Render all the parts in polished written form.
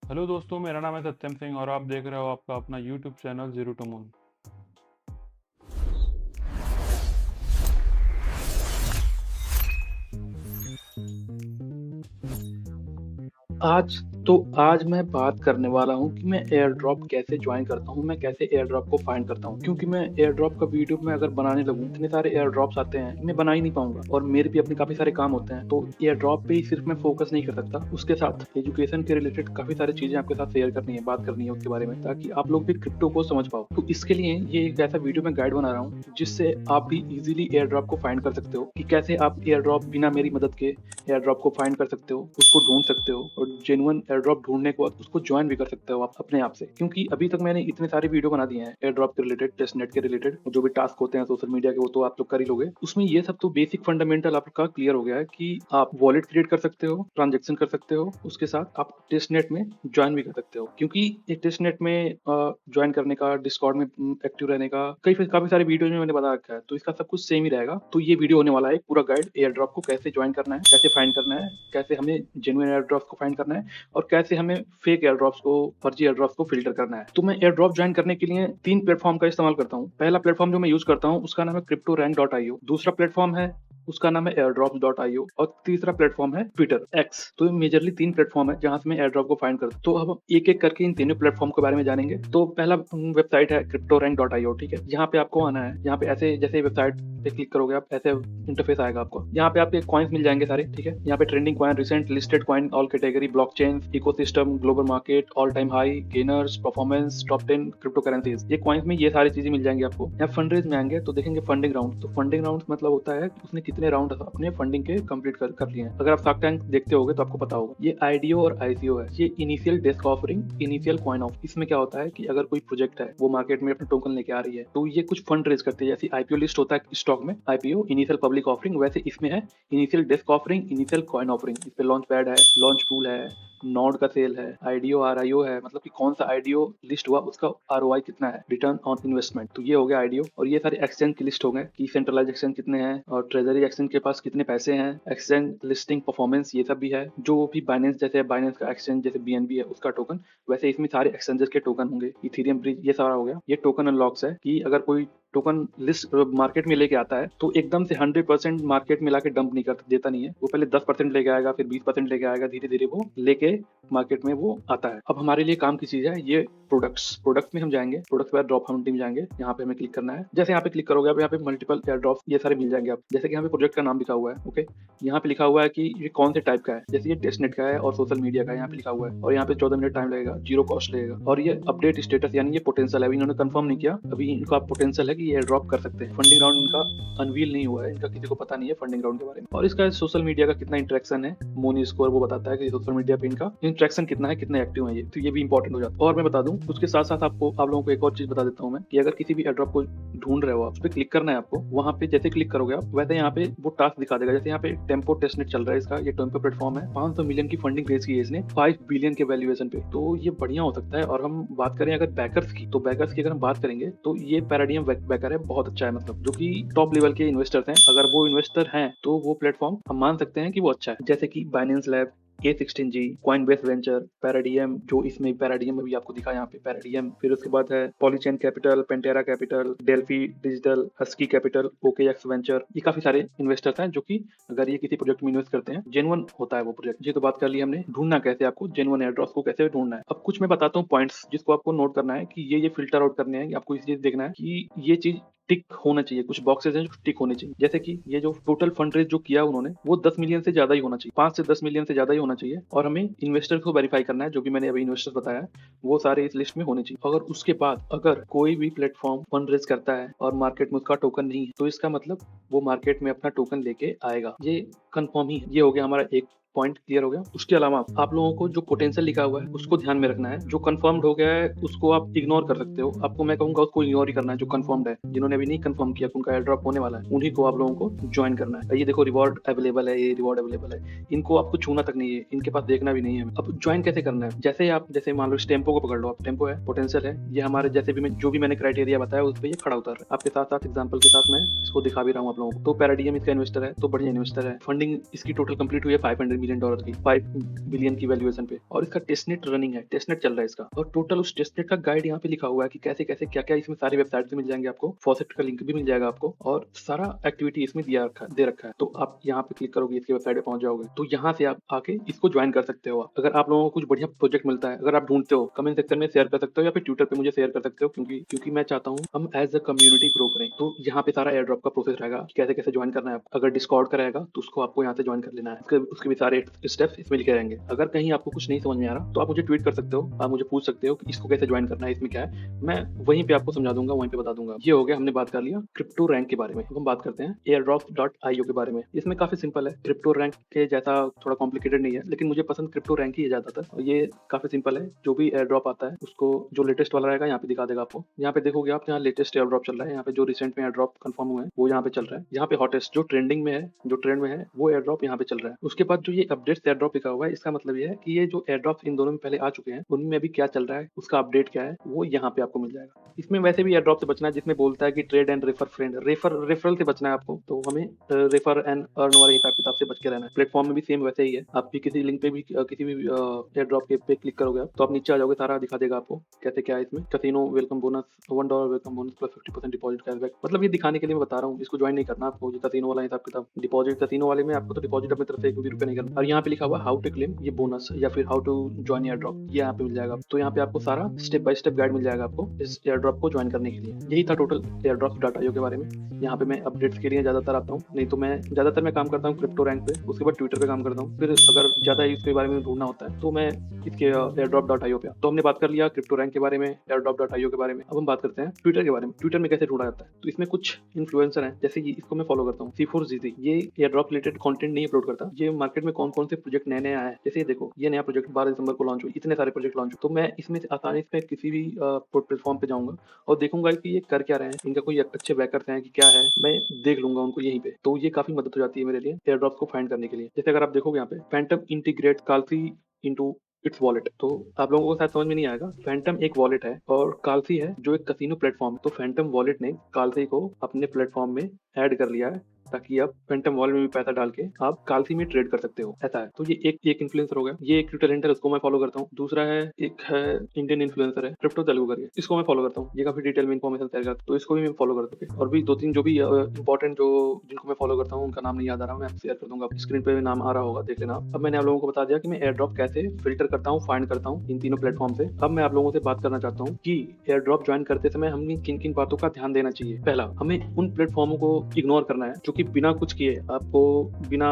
Hello दोस्तों, मेरा नाम है सत्यम सिंह और आप देख रहे हो आपका अपना YouTube channel zero to moon. आज मैं बात करने वाला हूँ कि मैं एयर ड्रॉप कैसे ज्वाइन करता हूँ, मैं कैसे एयर ड्रॉप को फाइंड करता हूँ। क्योंकि मैं एयर ड्रॉप का वीडियो में अगर बनाने लगूँ, इतने सारे एयर ड्रॉप्स आते हैं, मैं बना ही नहीं पाऊंगा और मेरे भी अपने काफी सारे काम होते हैं। तो एयर ड्रॉप पे ही सिर्फ मैं फोकस नहीं कर सकता, उसके साथ एजुकेशन के रिलेटेड काफी सारी चीजें आपके साथ शेयर करनी है, बात करनी है उसके बारे में, ताकि आप लोग भी क्रिप्टो को समझ पाओ। तो इसके लिए ये एक ऐसा वीडियो में गाइड बना रहा हूँ जिससे आप भी इजीली एयर ड्रॉप को फाइंड कर सकते हो कि कैसे आप एयर ड्रॉप बिना मेरी मदद के एयर ड्रॉप को फाइंड कर सकते हो, उसको ढूंढ सकते हो और जेन्युइन एयर ड्रॉप ढूंढने के बाद उसको ज्वाइन भी कर सकते हो आप अपने आप से। क्योंकि अभी तक मैंने इतने सारे वीडियो बना दिए हैं एयर ड्रॉप के रिलेटेड, टेस्ट नेट के रिलेटेड, जो भी टास्क होते हैं सोशल मीडिया के वो तो आप लोग कर ही लोगे। उसमें ये सब तो बेसिक फंडामेंटल आपका क्लियर हो गया है कि आप वॉलेट क्रिएट कर सकते हो, ट्रांजेक्शन कर सकते हो, उसके साथ आप टेस्ट नेट में ज्वाइन भी कर सकते हो। क्योंकि एक टेस्ट नेट में ज्वाइन करने का, डिस्कॉर्ड में एक्टिव रहने का काफी सारे वीडियो में मैंने बता रखा है, तो इसका सब कुछ सेम ही रहेगा। तो ये वीडियो होने वाला है पूरा गाइड, एयर ड्रॉप को कैसे ज्वाइन करना है, कैसे फाइंड करना है, कैसे हमें जेन्युइन एयर ड्रॉप को फाइंड करना है और कैसे हमें फेक एयर ड्रॉप्स को, फर्जी एयर ड्रॉप्स को फिल्टर करना है। तो मैं एयर ड्रॉप ज्वाइन करने के लिए 3 प्लेटफॉर्म का इस्तेमाल करता हूँ। पहला प्लेटफॉर्म जो मैं यूज करता हूँ उसका नाम है cryptorank.io, दूसरा प्लेटफॉर्म है उसका नाम है airdrops.io और तीसरा प्लेटफॉर्म है ट्विटर एक्स। तो ये मेजरली 3 प्लेटफॉर्म है जहां से मैं एयर ड्रॉप को फाइंड करता हूँ। तो अब हम एक एक करके इन तीनों प्लेटफॉर्म के बारे में जानेंगे। तो पहला वेबसाइट है cryptorank.io, ठीक है। यहाँ पे आपको आना है, यहाँ पे ऐसे जैसे वेबसाइट पे क्लिक करोगे आप, ऐसे इंटरफेस आएगा आपको। यहाँ पे आपके कॉइन्स मिल जाएंगे सारे, ठीक है। यहाँ पे trending coin, recent listed coin, all category, blockchain, ecosystem, global market, all time high, gainers, performance, top 10 crypto currencies, ये कॉइन्स में ये सारी चीजें मिल जाएंगी आपको। यहाँ फंड रेज में आएंगे तो देखेंगे फंडिंग राउंड। तो फंडिंग राउंड मतलब होता है कि उसने कितने राउंड अपने फंडिंग के कंप्लीट कर लिए हैं। अगर आप शार्क टैंक देखते होगे तो आपको पता होगा। ये आईडीओ और आईसीओ है, ये initial desk offering, initial coin of. इसमें क्या होता है कि अगर कोई प्रोजेक्ट है वो मार्केट में अपने टोकन लेके आ रही है तो ये कुछ फंड रेज करती है। जैसे आईपीओ लिस्ट होता है स्टॉक में, आईपीओ इनिशियल पब्लिक ऑफरिंग, वैसे इसमें है initial desk offering, initial coin offering. इस पे लॉन्च पैड है, लॉन्च टूल है, नोड का सेल है, आईडीओ आरआईओ है, मतलब कि कौन सा आईडीओ लिस्ट हुआ उसका आरओआई कितना है, रिटर्न ऑन इन्वेस्टमेंट। तो ये हो गया आईडीओ। और ये सारे एक्सचेंज की लिस्ट हो गए कि सेंट्रलाइज एक्सचेंज कितने हैं और ट्रेजरी एक्सचेंज के पास कितने पैसे हैं, एक्सचेंज लिस्टिंग परफॉर्मेंस, ये सब भी है। जो भी बाइनेंस, जैसे बाइनेंस का एक्सचेंज जैसे बीएनबी है उसका टोकन, वैसे इसमें सारे एक्सचेंजेस के टोकन होंगे। इथेरियम ब्रिज, ये सारा हो गया। ये टोकन अनलॉक्स है कि अगर कोई टोकन लिस्ट मार्केट में लेके आता है तो एकदम से 100% मार्केट में लाके डंप नहीं कर देता, नहीं है वो। पहले 10% लेके आएगा, फिर 20% लेके आएगा, धीरे धीरे वो लेके मार्केट में वो आता है। अब हमारे लिए काम की चीज है ये प्रोडक्ट्स में हम जाएंगे, प्रोडक्ट्स बाद ड्रॉप हंटिंग में जाएंगे। यहाँ पे हमें क्लिक करना है। जैसे यहाँ पे क्लिक करोगे आप, यहाँ पे मल्टीपल एयर ड्रॉप ये सारे मिल जाएंगे आप। जैसे कि यहाँ पे प्रोजेक्ट का नाम लिखा हुआ है, ओके। यहाँ पे लिखा हुआ है कि ये कौन से टाइप का है, जैसे ये टेस्टनेट का है और सोशल मीडिया का है, यहाँ पे लिखा हुआ है। और यहाँ पे 14 मिनट टाइम लगेगा, जीरो कॉस्ट लगेगा। और ये अपडेट स्टेटस यानी ये पोटेंशियल है, अभी इन्होंने कंफर्म नहीं किया, अभी इनका पोटेंशियल है कि ये ड्रॉप कर सकते हैं। फंडिंग राउंड इनका अनवील नहीं हुआ है, इनका किसी को पता नहीं है फंडिंग राउंड के बारे में। और इसका सोशल मीडिया का कितना इंटरेक्शन है, मोनी स्कोर वो बताता है कि सोशल मीडिया पे इनका इंटरेक्शन कितना है, कितने एक्टिव है ये, तो ये भी इंपॉर्टेंट हो जाता है। और मैं बता दूं उसके साथ साथ आप लोगों को एक और चीज बता देता हूँ मैं, कि अगर किसी भी एयरड्रॉप को ढूंढ रहे हो आप, उस पर क्लिक करना है आपको। वहां पे जैसे क्लिक करोगे आप, वैसे यहाँ पे वो टास्क दिखा देगा। जैसे यहाँ पे टेम्पो टेस्टनेट चल रहा है, इसका ये टेम्पो प्लेटफॉर्म है, 500 मिलियन की फंडिंग रेज की है इसने, 5 बिलियन के वैल्यूएशन पे। तो ये बढ़िया हो सकता है। और हम बात करें अगर बैकर्स की, तो बैकर्स की अगर हम बात करेंगे तो ये पैराडियम बैकर है, बहुत अच्छा है, मतलब जो कि टॉप लेवल के इन्वेस्टर्स हैं। अगर वो इन्वेस्टर हैं तो वो प्लेटफॉर्म हम मान सकते हैं कि वो अच्छा है। जैसे कि Binance lab, A16G, Coinbase venture, paradigm, जो इसमें पैराडियम में भी आपको दिखा यहाँ पे पैराडियम। फिर उसके बाद है Polychain Capital, Pantera Capital, Delphi Digital, Husky Capital, OKX venture. ये काफी सारे इन्वेस्टर्स हैं जो कि अगर ये किसी प्रोजेक्ट में इन्वेस्ट करते हैं, जेन्युइन होता है वो प्रोजेक्ट। ये तो बात कर ली हमने। ढूंढना कैसे आपको जेन्युइन एयरड्रॉप्स को, कैसे ढूंढना है। अब कुछ मैं बताता हूँ पॉइंट्स जिसको आपको नोट करना है कि ये फिल्टर आउट करने हैं। आपको इस चीज देखना है कि ये चीज टिक होना चाहिए, कुछ बॉक्सेस हैं जो टिक होने चाहिए। जैसे कि ये जो टोटल फंड रेज जो किया उन्होंने, वो 10 मिलियन से ज्यादा ही होना चाहिए, 5 से 10 मिलियन से ज्यादा ही होना चाहिए। और हमें इन्वेस्टर को वेरीफाई करना है, जो भी मैंने अभी इन्वेस्टर्स बताया वो सारे इस लिस्ट में होने चाहिए। अगर उसके बाद अगर कोई भी प्लेटफॉर्म फंड रेज करता है और मार्केट में उसका टोकन नहीं है, तो इसका मतलब वो मार्केट में अपना टोकन लेके आएगा, ये कंफर्म ही है। ये हो गया हमारा एक पॉइंट, क्लियर हो गया। उसके अलावा आप लोगों को जो पोटेंशियल लिखा हुआ है उसको ध्यान में रखना है। जो कंफर्म्ड हो गया है उसको आप इग्नोर कर सकते हो। आपको मैं कहूंगा उसको इग्नोर ही करना है। जो कंफर्म्ड है, जिन्होंने अभी नहीं कंफर्म किया उनका एयर ड्रॉप होने वाला है, उन्हीं को आप लोगों को ज्वाइन करना है। ये देखो रिवॉर्ड अवेलेबल है, ये रिवॉर्ड अवेलेबल है, इनको आपको छूना तक नहीं है, इनके पास देखना भी नहीं है। अब ज्वाइन कैसे करना है, जैसे आप जैसे मान लो इस टेम्पो को पकड़ लो आप, टेम्पो है, पोटेंशियल है, ये हमारे जैसे भी जो भी मैंने क्राइटेरिया बताया उस पर ये खड़ा उतर रहा है। आपके साथ साथ एग्जाम्पल के साथ मैं इसको दिखा भी रहा हूँ आप लोगों को। तो पैराडियम इसका इन्वेस्टर है, तो बढ़िया इन्वेस्टर है। फंडिंग इसकी टोटल कंप्लीट हुई है 500 मिलियन डॉलर की, 5 बिलियन की वैल्यूएशन पे, और इसका टेस्टनेट रनिंग है, टेस्टनेट चल रहा है इसका, और टोटल उस टेस्टनेट का गाइड यहाँ पे लिखा हुआ है कि कैसे कैसे क्या क्या इसमें सारी वेबसाइट मिल जाएंगे आपको, फॉसेट का लिंक भी मिल जाएगा आपको, और सारा एक्टिविटी इसमें दे रखा है। तो आप यहाँ पे क्लिक करोगे, इसकी वेबसाइट पे पहुंच जाओगे, तो यहाँ से आप आके इसको ज्वाइन कर सकते हो। अगर आप लोगों को कुछ बढ़िया प्रोजेक्ट मिलता है, अगर आप ढूंढते हो, कमेंट सेक्शन में शेयर कर सकते हो या फिर ट्विटर पे मुझे शेयर कर सकते हो, क्योंकि मैं चाहता हूँ हम एज अ कम्युनिटी ग्रो करें। तो यहाँ पे सारा एयर ड्रॉप का प्रोसेस रहेगा कि कैसे कैसे ज्वाइन करना है आपको। अगर डिस्कॉर्ड का रहेगा तो उसको आपको यहाँ से ज्वाइन कर लेना है, उसके भी सारे स्टेप्स इसमें लिखे रहेंगे। अगर कहीं आपको कुछ नहीं समझ में आ रहा तो आप मुझे ट्वीट कर सकते हो, आप मुझे पूछ सकते हो कि इसको कैसे ज्वाइन करना है, इसमें क्या है, मैं वहीं पे आपको समझा दूंगा, वहीं पे बता दूंगा। ये हो गया, हमने बात कर लिया क्रिप्टो रैंक के बारे में। अब हम बात करते हैं airdrop.io के बारे में। इसमें काफी सिंपल है, क्रिप्टो रैंक के जैसा थोड़ा कॉम्प्लिकेटेड नहीं है, लेकिन मुझे पसंद क्रिप्टो रैंक ही है ज्यादातर। और ये काफी सिंपल है, जो भी एयर ड्रॉप आता है उसको जो लेटेस्ट वाला रहेगा यहाँ पे दिखा देगा आपको। यहाँ पे देखोगे आप, यहाँ लेटेस्ट एयर ड्रॉप चल रहा है, यहाँ पे जो रिसेंट में एयर ड्रॉप कंफर्म हुए हैं वो यहाँ पे चल रहा है। यहाँ पे हॉटेस्ट जो ट्रेंडिंग में है, जो ट्रेंड में है, वो एयर ड्रॉप यहाँ पे चल रहा है। उसके बाद जो ये अपडेट्स एयर ड्रॉप लिखा हुआ है, इसका मतलब ये है कि ये जो एयर ड्रॉप इन दोनों में पहले आ चुके हैं, उनमें अभी क्या चल रहा है, उसका अपडेट क्या है, वो यहाँ पे आपको मिल जाएगा। इसमें वैसे भी एयर ड्रॉप से बचना है, जिसमें बोलता है कि trade and refer friend, referral से बचना है आपको, तो हमें रेफर एंड अर्न वाले हिसाब किताब से बच के रहना है। प्लेटफॉर्म में भी सेम वैसे ही है, आप भी किसी लिंक पे भी किसी भी एयर ड्रॉप के पे क्लिक करोगे आप, तो आप नीचे आ जाओगे, सारा दिखा देगा आपको कैसे क्या है इसमें। Casino welcome bonus, $1 welcome bonus plus 50% deposit cashback. मतलब ये दिखाने के लिए मैं बता रहा हूँ, इसको ज्वाइन नहीं करना आपको, जो कैसीनो वाला हिसाब किताब। डिपॉजिट कैसीनो वाले में आपको तो डिपॉजिट अपनी तरफ से 1 भी रुपया नहीं करना। और यहाँ पे लिखा हुआ हाउ टू क्लेम ये बोनस या फिर how to join air drop, ये यहाँ पे मिल जाएगा। तो यहाँ पे आपको सारा स्टेप बाय स्टेप गाइड मिल जाएगा आपको इस एयर ड्रॉप को ज्वाइन करने के लिए। यही था टोटल airdrops.io के बारे में। यहाँ पे मैं अपडेट्स के लिए ज्यादातर आता हूँ, नहीं तो मैं ज्यादातर मैं काम करता हूँ क्रिप्टो रैंक पे, उसके बाद ट्विटर पे काम करता हूँ। फिर अगर ज्यादा इसके बारे में ढूंढना होता है तो मैं इसके airdrop.io पे। तो हमने बात कर लिया क्रिप्टो रैंक के बारे में, airdrop.io के बारे में। अब हम बात करते हैं ट्विटर के बारे में। ट्विटर में कैसे ढूंढा जाता है, तो इसमें कुछ इन्फ्लुएंसर हैं, जैसे कि इसको मैं फॉलो करता हूँ, C4ZZ। ये एयरड्रॉप रिलेटेड कंटेंट नहीं अपलोड करता, ये मार्केट में कौन कौन से प्रोजेक्ट नए नए आए हैं, जैसे ये देखो, ये नया प्रोजेक्ट 12 दिसंबर को लॉन्च हुई, इतने सारे प्रोजेक्ट लॉन्च हुए, तो मैं इसमें आसानी से किसी भी प्लेटफॉर्म पे जाऊंगा और देखूंगा कि ये कर क्या रहे हैं, इनका कोई अच्छे बैकर्स हैं कि क्या है, मैं देख लूंगा उनको यहीं पे। तो ये काफी मदद हो जाती है मेरे लिए एयर ड्रॉप को फाइंड करने के लिए। जैसे अगर आप देखोगे यहाँ पे, Phantom integrate Kalshi into its wallet, तो आप लोगों को शायद समझ में नहीं आएगा। फैंटम एक वॉलेट है और काल्सी है जो एक कसिनो प्लेटफॉर्म है। तो फैंटम वॉलेट ने काल्सी को अपने प्लेटफॉर्म में ऐड कर लिया है, ताकि आप फैंटम वॉलेट में भी पैसा डाल के आप काल्सी में ट्रेड कर सकते हो, ऐसा है। तो ये एक इन्फ्लुएंसर हो गया, ये एक ट्विटर हैंडल है, उसको मैं फॉलो करता हूँ। दूसरा है, एक है इंडियन इन्फ्लुएंसर है क्रिप्टो तेलुगु करके, इसको मैं फॉलो करता हूँ, ये काफी डिटेल में इन्फॉर्मेशन शेयर करता है, तो इसको भी मैं फॉलो करता हूँ। और भी 2-3 जो भी इंपॉर्टेंट जो जिनको मैं फॉलो करता हूँ, उनका नाम नहीं याद आ रहा, मैं आपसे शेयर कर दूंगा, स्क्रीन पे नाम आ रहा होगा, देख लेना। अब मैंने आप लोगों को बता दिया कि मैं एयर ड्रॉप कैसे फिल्टर करता हूँ, फाइंड करता हूँ इन तीनों प्लेटफॉर्म से। अब मैं आप लोगों से बात करना चाहता हूँ कि एयर ड्रॉप ज्वाइन करते समय हमें किन किन बातों का ध्यान देना चाहिए। पहला, हमें उन प्लेटफॉर्मों को इग्नोर करना है जो कि बिना कुछ किए आपको, बिना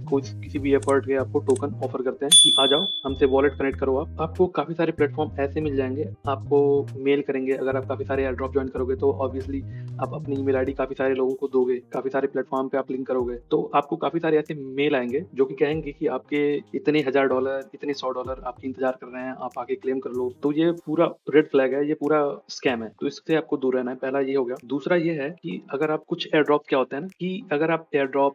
कुछ किसी भी एफर्ट के आपको टोकन ऑफर करते हैं कि आ जाओ हमसे वॉलेट कनेक्ट करो। आपको काफी सारे प्लेटफॉर्म ऐसे मिल जाएंगे, आपको मेल करेंगे। अगर आप काफी सारे एयर ड्रॉप ज्वाइन करोगे तो ऑब्वियसली आप अपनी ईमेल आईडी काफी सारे लोगों को दोगे, काफी सारे प्लेटफॉर्म पे आप लिंक करोगे, तो आपको काफी सारे ऐसे मेल आएंगे जो कि कहेंगे कि आपके इतने $1000, इतने $100 आपके इंतजार कर रहे हैं, आप आके क्लेम कर लो। तो ये पूरा रेड फ्लैग है, ये पूरा स्कैम है, तो इससे आपको दूर रहना है। पहला ये हो गया। दूसरा ये है कि अगर आप कुछ एयर ड्रॉप, क्या होता है ना कि अगर आप एयर ड्रॉप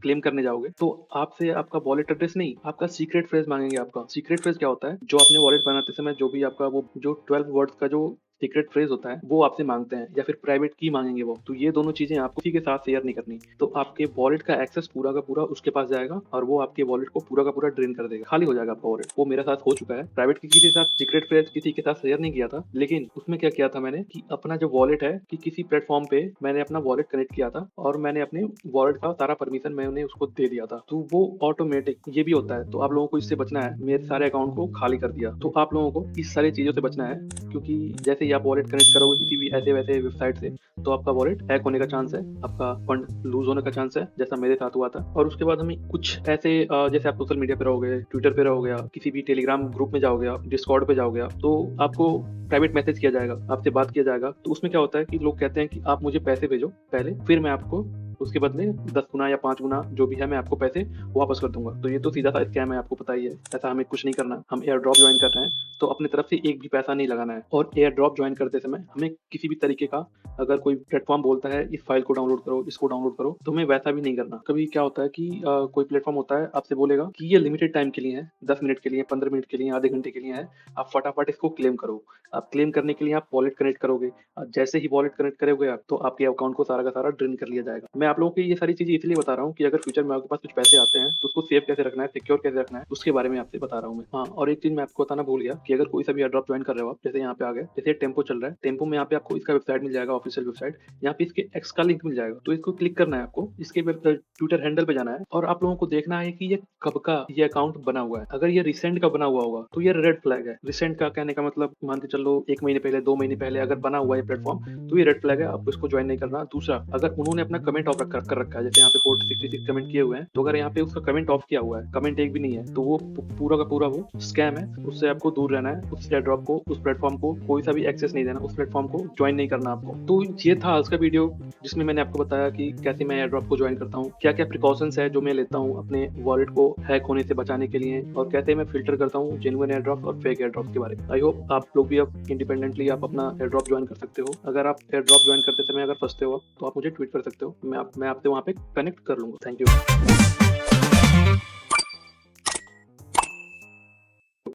क्लेम करने जाओगे तो आपसे आपका वॉलेट एड्रेस नहीं, आपका सीक्रेट फ्रेज मांगेंगे। आपका सीक्रेट फ्रेज क्या होता है, जो आपने वॉलेट बनाते समय जो भी आपका वो जो 12 वर्ड्स का जो सीक्रेट फ्रेज होता है वो आपसे मांगते हैं, या फिर प्राइवेट की मांगेंगे वो। तो ये दोनों चीजें आपको किसी के साथ शेयर नहीं करनी, तो आपके वॉलेट का एक्सेस पूरा का पूरा उसके पास जाएगा और वो आपके वॉलेट को पूरा का पूरा ड्रेन कर देगा, खाली हो जाएगा आपका वॉलेट। वो मेरे साथ हो चुका है। प्राइवेट की किसी के साथ सीक्रेट फ्रेज किसी के साथ शेयर नहीं किया था, लेकिन उसमें क्या किया था मैंने कि अपना जो वॉलेट है कि किसी प्लेटफॉर्म पे मैंने अपना वॉलेट कनेक्ट किया था और मैंने अपने वॉलेट का सारा परमिशन मैंने उसको दे दिया था, तो वो ऑटोमेटिक ये भी होता है। तो आप लोगों को इससे बचना है, मेरे सारे अकाउंट को खाली कर दिया। तो आप लोगों को इस सारी चीजों से बचना है, क्योंकि जैसे ही आप वॉलेट कनेक्ट करोगे किसी भी ऐसे वैसे वेबसाइट से, तो आपका वॉलेट हैक होने का चांस है, आपका फंड लूज होने का चांस है, जैसा मेरे साथ हुआ था। और उसके बाद हमें कुछ ऐसे जैसे आप सोशल मीडिया पे रहोगे, ट्विटर पे रहोगे, आप किसी भी टेलीग्राम ग्रुप में जाओगे, आप डिस्कॉर्ड पे जाओगे, आप तो आपको प्राइवेट मैसेज किया जाएगा, आपसे बात किया जाएगा। तो उसमें क्या होता है कि लोग कहते हैं कि आप मुझे पैसे भेजो पहले, फिर मैं आपको उसके बदले 10 गुना या 5 गुना जो भी है मैं आपको पैसे वापस कर दूंगा। तो ये तो सीधा सा स्कैम है, आपको पता ही है। ऐसा हमें कुछ नहीं करना। हम एयर ड्रॉप ज्वाइन कर रहे हैं तो अपनी तरफ से एक भी पैसा नहीं लगाना है। और एयर ड्रॉप ज्वाइन करते समय हमें किसी भी तरीके का, अगर कोई प्लेटफॉर्म बोलता है इस फाइल को डाउनलोड करो, इसको डाउनलोड करो, तो हमें वैसा भी नहीं करना। कभी क्या होता है कि कोई प्लेटफॉर्म होता है आपसे बोलेगा कि ये लिमिटेड टाइम के लिए है, 10 मिनट के लिए, 15 मिनट के लिए, आधे घंटे के लिए है, आप फटाफट इसको क्लेम करो। आप क्लेम करने के लिए आप वॉलेट कनेक्ट करोगे, जैसे ही वॉलेट कनेक्ट करोगे आप, तो आपके अकाउंट को सारा का सारा ड्रेन कर लिया जाएगा। मैं आप लोगों को ये सारी चीज़ें इसलिए बता रहा हूँ कि अगर फ्यूचर में आपके पास कुछ पैसे आते हैं तो उसको सेव कैसे रखना है, सिक्योर कैसे रखना है, उसके बारे में आपसे बता रहा हूँ मैं। हाँ, और एक चीज़ मैं आपको बताना भूल गया कि अगर कोई सा भी एयर ड्रॉप ज्वाइन कर रहे हो आप, जैसे यहाँ पे आ गए, जैसे टेम्पो चल रहा है, टेम्पो में यहाँ पे आपको इसका वेबसाइट मिल जाएगा, ऑफिशियल वेबसाइट। यहाँ पे इसके एक्स का लिंक मिल जाएगा, तो इसको क्लिक करना है आपको, इसके ट्विटर हैंडल पे जाना है और आप लोगों को देखना है कि ये कब का ये अकाउंट बना हुआ है। अगर ये रिसेंट का बना हुआ होगा तो ये रेड फ्लैग है। रिसेंट का कहने का मतलब मान के चलो 1 महीने पहले, 2 महीने पहले अगर बना हुआ है प्लेटफॉर्म तो ये रेड फ्लैग है, आपको इसको ज्वाइन नहीं करना। दूसरा, अगर उन्होंने अपना कमेंट ऑफ कर रखा है, जैसे यहाँ पे 466 कमेंट किए हुए हैं, तो अगर यहाँ पे उसका कमेंट ऑफ किया हुआ है, कमेंट एक भी नहीं है, तो वो पूरा का पूरा वो स्कैम है। उससे आपको दूर रहना है, उस एयर ड्रॉप को, उस प्लेटफॉर्म को कोई सा भी एक्सेस नहीं देना, उस प्लेटफॉर्म को ज्वाइन नहीं करना आपको। तो ये था आज का वीडियो जिसमें मैंने आपको बताया कि कैसे मैं एयर ड्रॉप को ज्वाइन करता हूँ, क्या क्या प्रिकॉशंस है जो मैं लेता हूँ अपने वॉलेट को हैक होने से बचाने के लिए, और कैसे मैं फिल्टर करता हूँ जेन्युइन एयर ड्रॉप और फेक एयर ड्रॉप के बारे में। आई होप आप लोग भी अब इंडिपेंडेंटली आप अपना एयर ड्रॉप ज्वाइन कर सकते हो। अगर आप एयर ड्रॉप ज्वाइन करते समय अगर फंसते हो तो आप मुझे ट्वीट कर सकते हो, मैं आपसे वहाँ पे कनेक्ट कर लूंगा। Thank you.